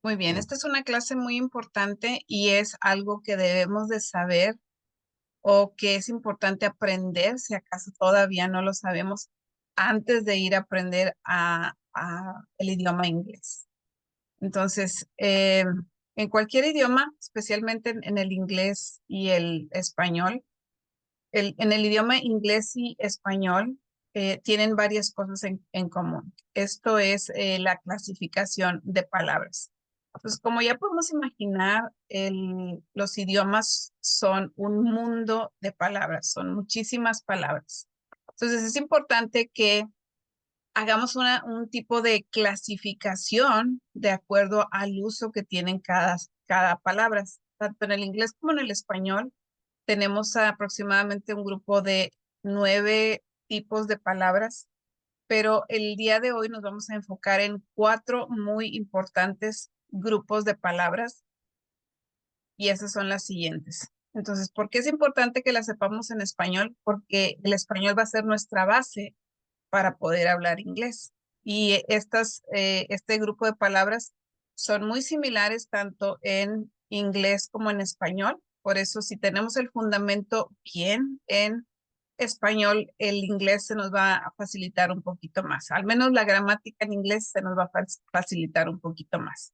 Muy bien, esta es una clase muy importante y es algo que debemos de saber o que es importante aprender, si acaso todavía no lo sabemos, antes de ir a aprender el idioma inglés. Entonces, en cualquier idioma, especialmente en el inglés y el español, en el idioma inglés y español tienen varias cosas en común. Esto es la clasificación de palabras. Pues como ya podemos imaginar, los idiomas son un mundo de palabras, son muchísimas palabras. Entonces es importante que hagamos un tipo de clasificación de acuerdo al uso que tienen cada palabra. Tanto en el inglés como en el español tenemos aproximadamente un grupo de 9 tipos de palabras, pero el día de hoy nos vamos a enfocar en 4 muy importantes grupos de palabras y esas son las siguientes. Entonces, ¿por qué es importante que las sepamos en español? Porque el español va a ser nuestra base para poder hablar inglés. Y este grupo de palabras son muy similares tanto en inglés como en español. Por eso, si tenemos el fundamento bien en español, el inglés se nos va a facilitar un poquito más. Al menos la gramática en inglés se nos va a facilitar un poquito más.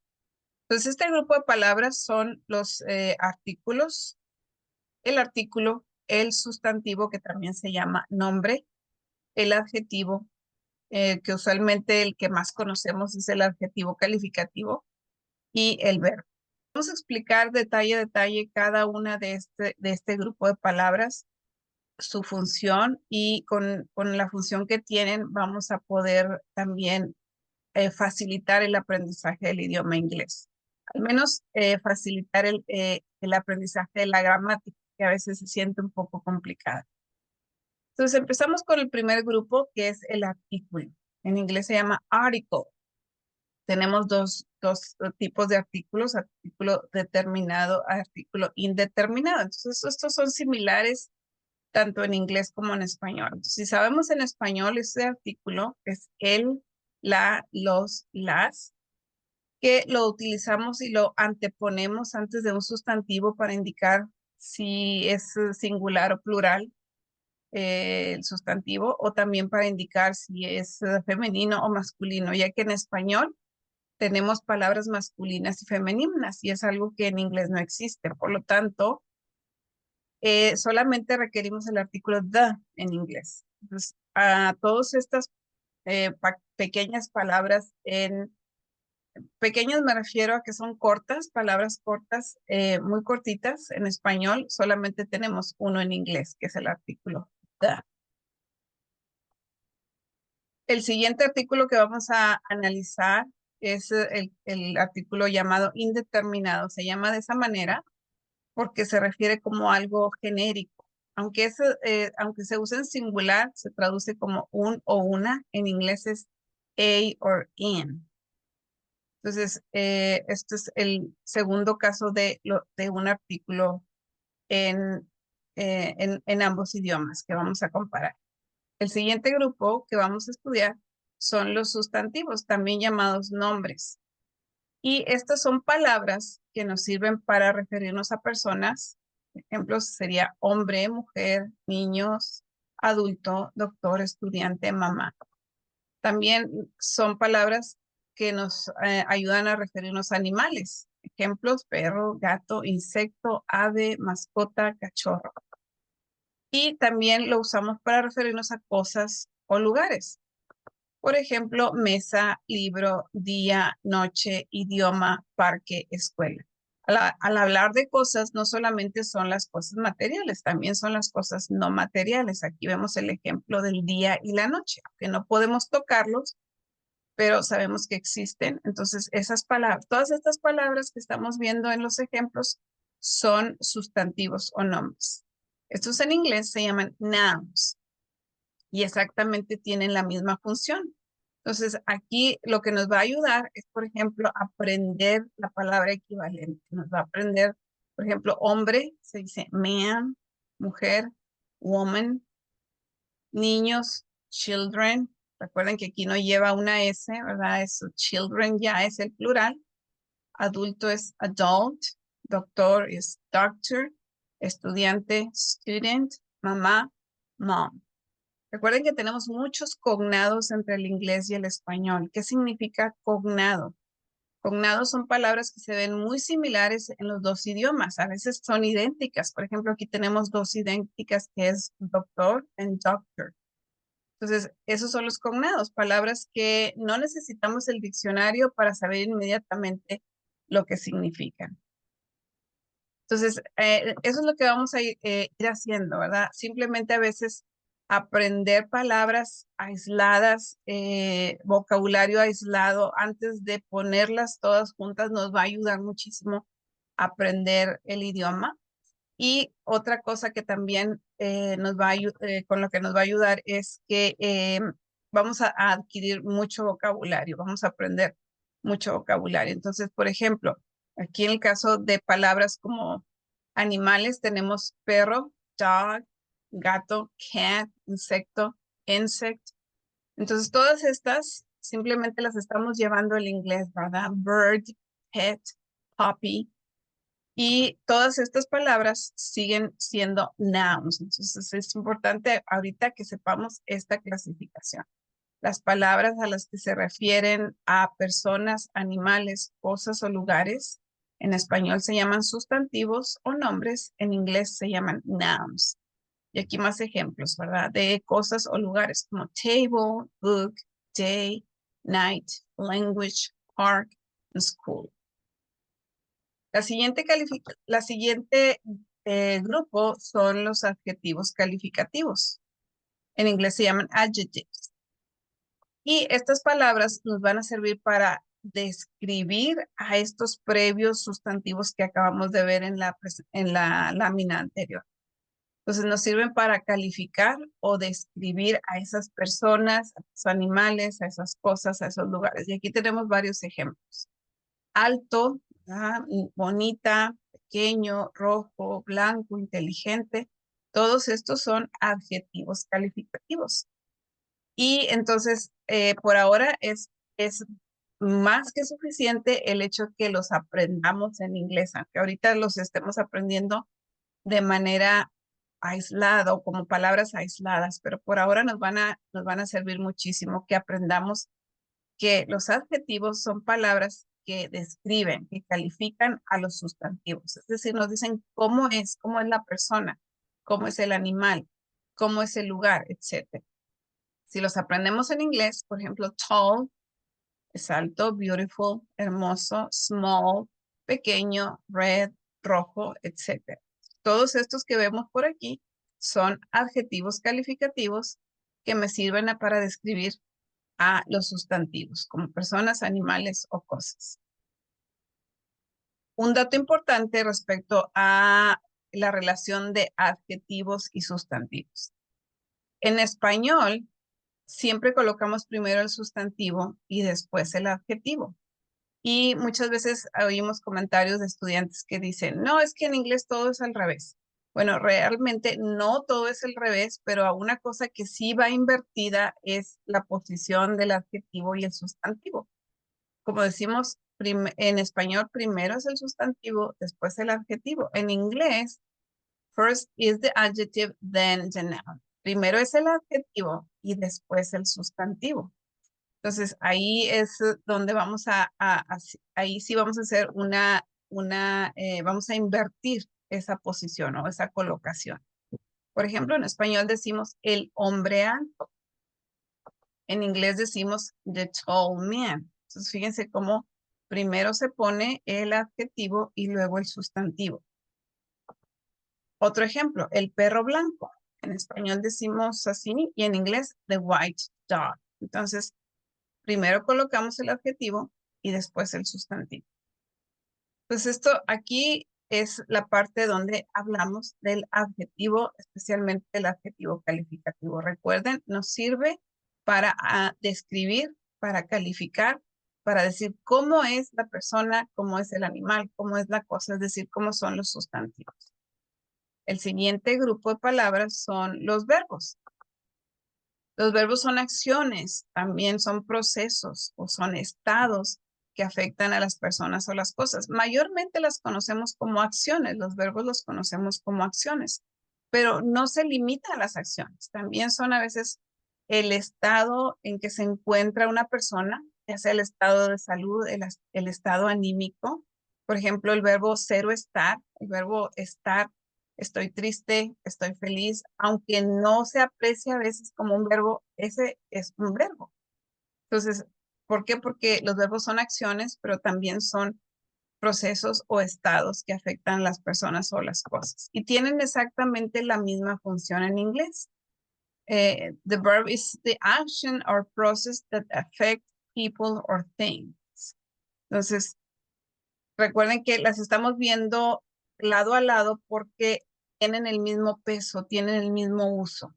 Entonces, este grupo de palabras son los artículos, el artículo, el sustantivo, que también se llama nombre, el adjetivo, que usualmente el que más conocemos es el adjetivo calificativo, y el verbo. Vamos a explicar detalle a detalle cada una de este grupo de palabras, su función, y con la función que tienen vamos a poder también facilitar el aprendizaje del idioma inglés. Al menos facilitar el aprendizaje de la gramática, que a veces se siente un poco complicada. Entonces empezamos con el primer grupo, que es el artículo. En inglés se llama article. Tenemos dos tipos de artículos, artículo determinado, artículo indeterminado. Entonces, estos son similares tanto en inglés como en español. Entonces, si sabemos en español, este artículo es el, la, los, las, que lo utilizamos y lo anteponemos antes de un sustantivo para indicar si es singular o plural el sustantivo, o también para indicar si es femenino o masculino, ya que en español tenemos palabras masculinas y femeninas y es algo que en inglés no existe. Por lo tanto, solamente requerimos el artículo the en inglés. Entonces, a todas estas pequeñas palabras pequeñas me refiero a que son cortas, palabras cortas, muy cortitas. En español solamente tenemos uno en inglés, que es el artículo the. El siguiente artículo que vamos a analizar es el artículo llamado indeterminado. Se llama de esa manera porque se refiere como algo genérico. Aunque se use en singular, se traduce como un o una. En inglés es a or in. Entonces, este es el segundo caso de un artículo en, en ambos idiomas que vamos a comparar. El siguiente grupo que vamos a estudiar son los sustantivos, también llamados nombres. Y estas son palabras que nos sirven para referirnos a personas. Ejemplos sería hombre, mujer, niños, adulto, doctor, estudiante, mamá. También son palabras que nos ayudan a referirnos a animales. Ejemplos, perro, gato, insecto, ave, mascota, cachorro. Y también lo usamos para referirnos a cosas o lugares. Por ejemplo, mesa, libro, día, noche, idioma, parque, escuela. Al hablar de cosas, no solamente son las cosas materiales, también son las cosas no materiales. Aquí vemos el ejemplo del día y la noche, aunque no podemos tocarlos, pero sabemos que existen. Entonces, esas palabras, todas estas palabras que estamos viendo en los ejemplos son sustantivos o nombres. Estos en inglés se llaman nouns y exactamente tienen la misma función. Entonces, aquí lo que nos va a ayudar es, por ejemplo, aprender la palabra equivalente. Nos va a aprender, por ejemplo, hombre, se dice man, mujer, woman, niños, children. Recuerden que aquí no lleva una S, ¿verdad? Eso, children ya es el plural. adulto es adult, doctor es doctor, estudiante, student, mamá, mom. Recuerden que tenemos muchos cognados entre el inglés y el español. ¿Qué significa cognado? Cognados son palabras que se ven muy similares en los dos idiomas. A veces son idénticas. Por ejemplo, aquí tenemos dos idénticas que es doctor y doctor. Entonces, esos son los cognados, palabras que no necesitamos el diccionario para saber inmediatamente lo que significan. Entonces, eso es lo que vamos a ir haciendo, ¿verdad? Simplemente a veces aprender palabras aisladas, vocabulario aislado, antes de ponerlas todas juntas, nos va a ayudar muchísimo a aprender el idioma. Y otra cosa que también con lo que nos va a ayudar es que vamos a adquirir mucho vocabulario, vamos a aprender mucho vocabulario. Entonces, por ejemplo, aquí en el caso de palabras como animales, tenemos perro, dog, gato, cat, insecto, insect. Entonces, todas estas simplemente las estamos llevando al inglés, ¿verdad? Bird, pet, puppy. Y todas estas palabras siguen siendo nouns. Entonces es importante ahorita que sepamos esta clasificación. Las palabras a las que se refieren a personas, animales, cosas o lugares, en español se llaman sustantivos o nombres, en inglés se llaman nouns. Y aquí más ejemplos, ¿verdad? De cosas o lugares como table, book, day, night, language, park, and school. La siguiente grupo son los adjetivos calificativos. En inglés se llaman adjectives. Y estas palabras nos van a servir para describir a estos previos sustantivos que acabamos de ver en la lámina anterior. Entonces nos sirven para calificar o describir a esas personas, a esos animales, a esas cosas, a esos lugares. Y aquí tenemos varios ejemplos. Alto, bonita, pequeño, rojo, blanco, inteligente. Todos estos son adjetivos calificativos. Y entonces, por ahora es más que suficiente el hecho que los aprendamos en inglés, aunque ahorita los estemos aprendiendo de manera aislada o como palabras aisladas, pero por ahora nos van a servir muchísimo que aprendamos que los adjetivos son palabras que describen, que califican a los sustantivos. Es decir, nos dicen cómo es la persona, cómo es el animal, cómo es el lugar, etc. Si los aprendemos en inglés, por ejemplo, tall es alto, beautiful, hermoso, small, pequeño, red, rojo, etc. Todos estos que vemos por aquí son adjetivos calificativos que me sirven para describir a los sustantivos, como personas, animales o cosas. Un dato importante respecto a la relación de adjetivos y sustantivos. En español, siempre colocamos primero el sustantivo y después el adjetivo. Y muchas veces oímos comentarios de estudiantes que dicen, no, es que en inglés todo es al revés. Bueno, realmente no todo es al revés, pero una cosa que sí va invertida es la posición del adjetivo y el sustantivo. Como decimos en español, primero es el sustantivo, después el adjetivo. En inglés, first is the adjective, then the noun. Primero es el adjetivo y después el sustantivo. Entonces, ahí es donde ahí sí vamos a hacer vamos a invertir esa posición o esa colocación. Por ejemplo, en español decimos el hombre alto. En inglés decimos the tall man. Entonces, fíjense cómo primero se pone el adjetivo y luego el sustantivo. Otro ejemplo, el perro blanco. En español decimos así y en inglés the white dog. Entonces, primero colocamos el adjetivo y después el sustantivo. Pues esto aquí es la parte donde hablamos del adjetivo, especialmente el adjetivo calificativo. Recuerden, nos sirve para describir, para calificar, para decir cómo es la persona, cómo es el animal, cómo es la cosa, es decir, cómo son los sustantivos. El siguiente grupo de palabras son los verbos. Los verbos son acciones, también son procesos o son estados que afectan a las personas o las cosas. Mayormente las conocemos como acciones, los verbos los conocemos como acciones, pero no se limita a las acciones. También son a veces el estado en que se encuentra una persona, ya sea el estado de salud, el estado anímico. Por ejemplo, el verbo ser o estar, el verbo estar, estoy triste, estoy feliz, aunque no se aprecia a veces como un verbo, ese es un verbo. Entonces, ¿por qué? Porque los verbos son acciones, pero también son procesos o estados que afectan a las personas o las cosas. Y tienen exactamente la misma función en inglés. The verb is the action or process that affect people or things. Entonces, recuerden que las estamos viendo lado a lado porque tienen el mismo peso, tienen el mismo uso.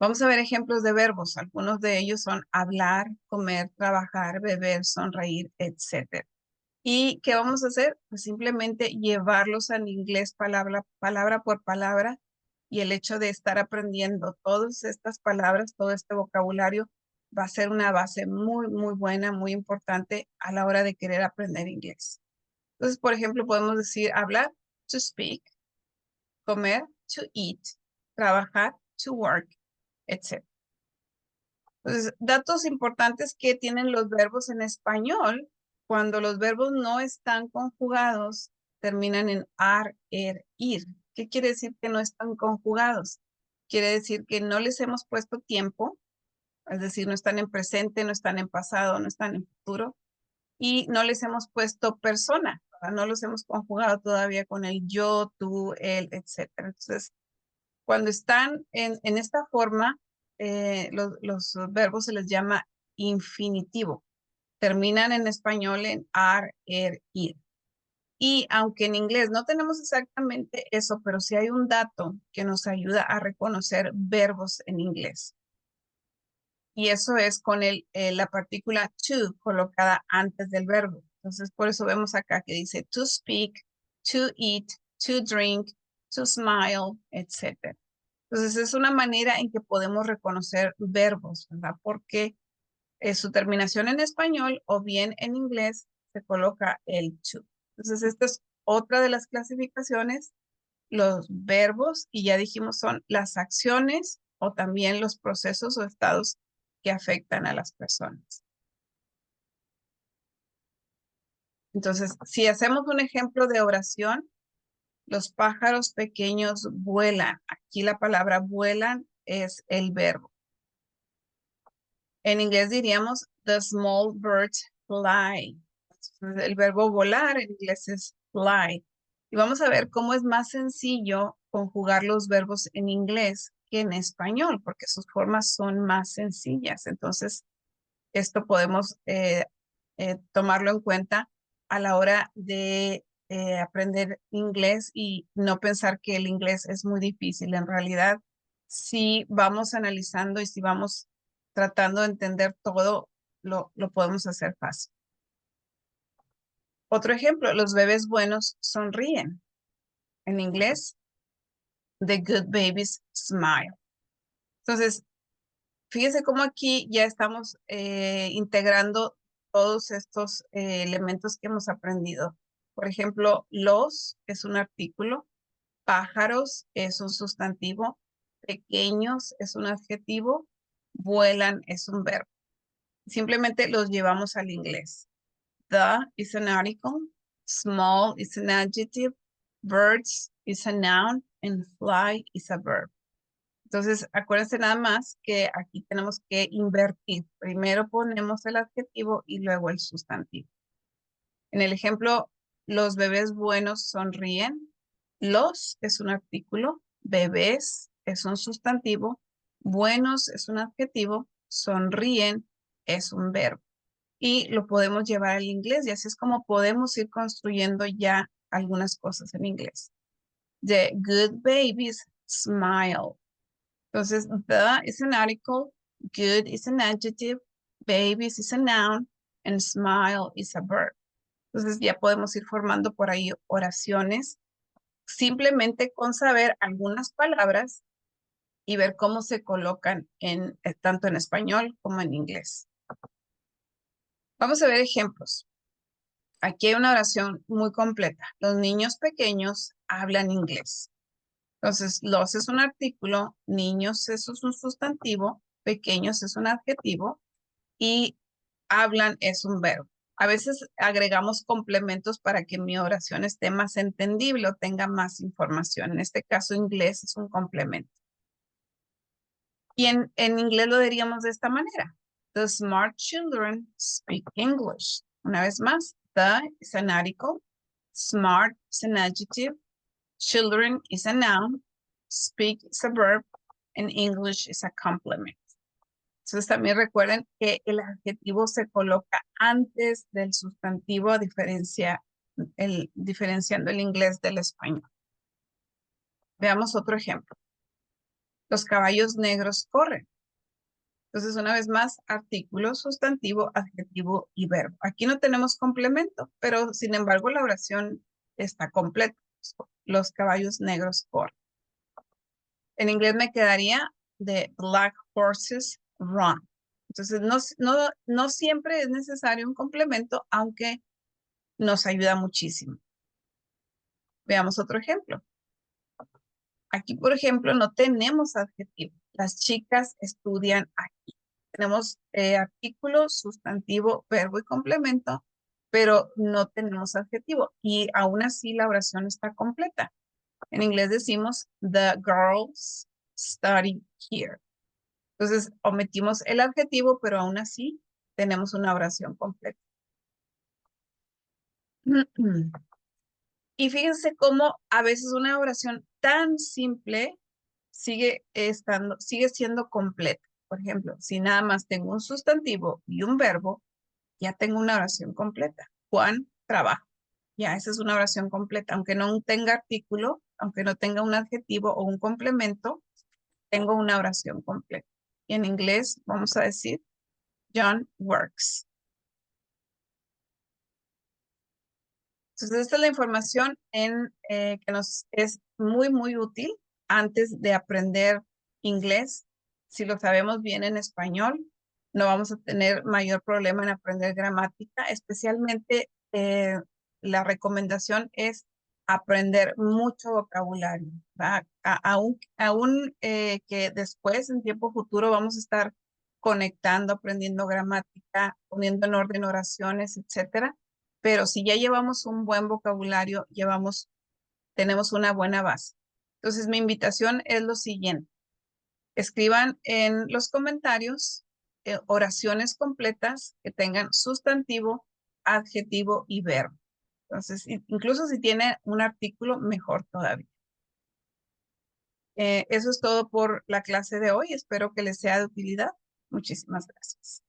Vamos a ver ejemplos de verbos. Algunos de ellos son hablar, comer, trabajar, beber, sonreír, etc. ¿Y qué vamos a hacer? Pues simplemente llevarlos al inglés palabra por palabra, y el hecho de estar aprendiendo todas estas palabras, todo este vocabulario, va a ser una base muy, muy buena, muy importante a la hora de querer aprender inglés. Entonces, por ejemplo, podemos decir hablar, to speak, comer, to eat, trabajar, to work, etc. Entonces, datos importantes que tienen los verbos en español: cuando los verbos no están conjugados, terminan en ar, er, ir. ¿Qué quiere decir que no están conjugados? Quiere decir que no les hemos puesto tiempo, es decir, no están en presente, no están en pasado, no están en futuro, y no les hemos puesto persona, ¿verdad? No los hemos conjugado todavía con el yo, tú, él, etcétera. Entonces, cuando están en esta forma, los verbos se les llama infinitivo. Terminan en español en ar, er, ir. Y aunque en inglés no tenemos exactamente eso, pero sí hay un dato que nos ayuda a reconocer verbos en inglés. Y eso es con la partícula to colocada antes del verbo. Entonces, por eso vemos acá que dice to speak, to eat, to drink, to smile, etc. Entonces, es una manera en que podemos reconocer verbos, ¿verdad? Porque su terminación en español o bien en inglés se coloca el to. Entonces, esta es otra de las clasificaciones. Los verbos, y ya dijimos, son las acciones o también los procesos o estados que afectan a las personas. Entonces, si hacemos un ejemplo de oración, los pájaros pequeños vuelan. Aquí la palabra vuelan es el verbo. En inglés diríamos the small birds fly. Entonces, el verbo volar en inglés es fly. Y vamos a ver cómo es más sencillo conjugar los verbos en inglés que en español, porque sus formas son más sencillas. Entonces, esto podemos tomarlo en cuenta a la hora de aprender inglés y no pensar que el inglés es muy difícil. En realidad, si vamos analizando y si vamos tratando de entender todo, lo podemos hacer fácil. Otro ejemplo, los bebés buenos sonríen. En inglés, the good babies smile. Entonces, fíjese cómo aquí ya estamos integrando todos estos elementos que hemos aprendido. Por ejemplo, los es un artículo, pájaros es un sustantivo, pequeños es un adjetivo, vuelan es un verbo. Simplemente los llevamos al inglés. The is an article, small is an adjective, birds is a noun, and fly is a verb. Entonces, acuérdense nada más que aquí tenemos que invertir. Primero ponemos el adjetivo y luego el sustantivo. En el ejemplo, los bebés buenos sonríen. Los es un artículo, bebés es un sustantivo, buenos es un adjetivo, sonríen es un verbo. Y lo podemos llevar al inglés y así es como podemos ir construyendo ya algunas cosas en inglés. The good babies smile. Entonces, the is an article, good is an adjective, babies is a noun, and smile is a verb. Entonces ya podemos ir formando por ahí oraciones simplemente con saber algunas palabras y ver cómo se colocan tanto en español como en inglés. Vamos a ver ejemplos. Aquí hay una oración muy completa. Los niños pequeños hablan inglés. Entonces, los es un artículo, niños eso es un sustantivo, pequeños es un adjetivo y hablan es un verbo. A veces agregamos complementos para que mi oración esté más entendible o tenga más información. En este caso, inglés es un complemento. Y en inglés lo diríamos de esta manera. The smart children speak English. Una vez más, the is an article, smart is an adjective, children is a noun, speak is a verb, and English is a complement. Entonces también recuerden que el adjetivo se coloca antes del sustantivo diferenciando el inglés del español. Veamos otro ejemplo. Los caballos negros corren. Entonces, una vez más, artículo, sustantivo, adjetivo y verbo. Aquí no tenemos complemento, pero sin embargo la oración está completa. Los caballos negros corren. En inglés me quedaría the black horses run. Entonces, no siempre es necesario un complemento, aunque nos ayuda muchísimo. Veamos otro ejemplo. Aquí, por ejemplo, no tenemos adjetivo. Las chicas estudian aquí. Tenemos artículo, sustantivo, verbo y complemento, pero no tenemos adjetivo. Y aún así la oración está completa. En inglés decimos, the girls study here. Entonces, omitimos el adjetivo, pero aún así tenemos una oración completa. Y fíjense cómo a veces una oración tan simple sigue siendo completa. Por ejemplo, si nada más tengo un sustantivo y un verbo, ya tengo una oración completa. Juan trabaja. Ya, esa es una oración completa. Aunque no tenga artículo, aunque no tenga un adjetivo o un complemento, tengo una oración completa. Y en inglés vamos a decir, John works. Entonces, esta es la información que nos es muy, muy útil antes de aprender inglés. Si lo sabemos bien en español, no vamos a tener mayor problema en aprender gramática. Especialmente, la recomendación es aprender mucho vocabulario. Aún que después, en tiempo futuro, vamos a estar conectando, aprendiendo gramática, poniendo en orden oraciones, etcétera, pero si ya llevamos un buen vocabulario, tenemos una buena base. Entonces, mi invitación es lo siguiente. Escriban en los comentarios oraciones completas que tengan sustantivo, adjetivo y verbo. Entonces, incluso si tiene un artículo, mejor todavía. Eso es todo por la clase de hoy. Espero que les sea de utilidad. Muchísimas gracias.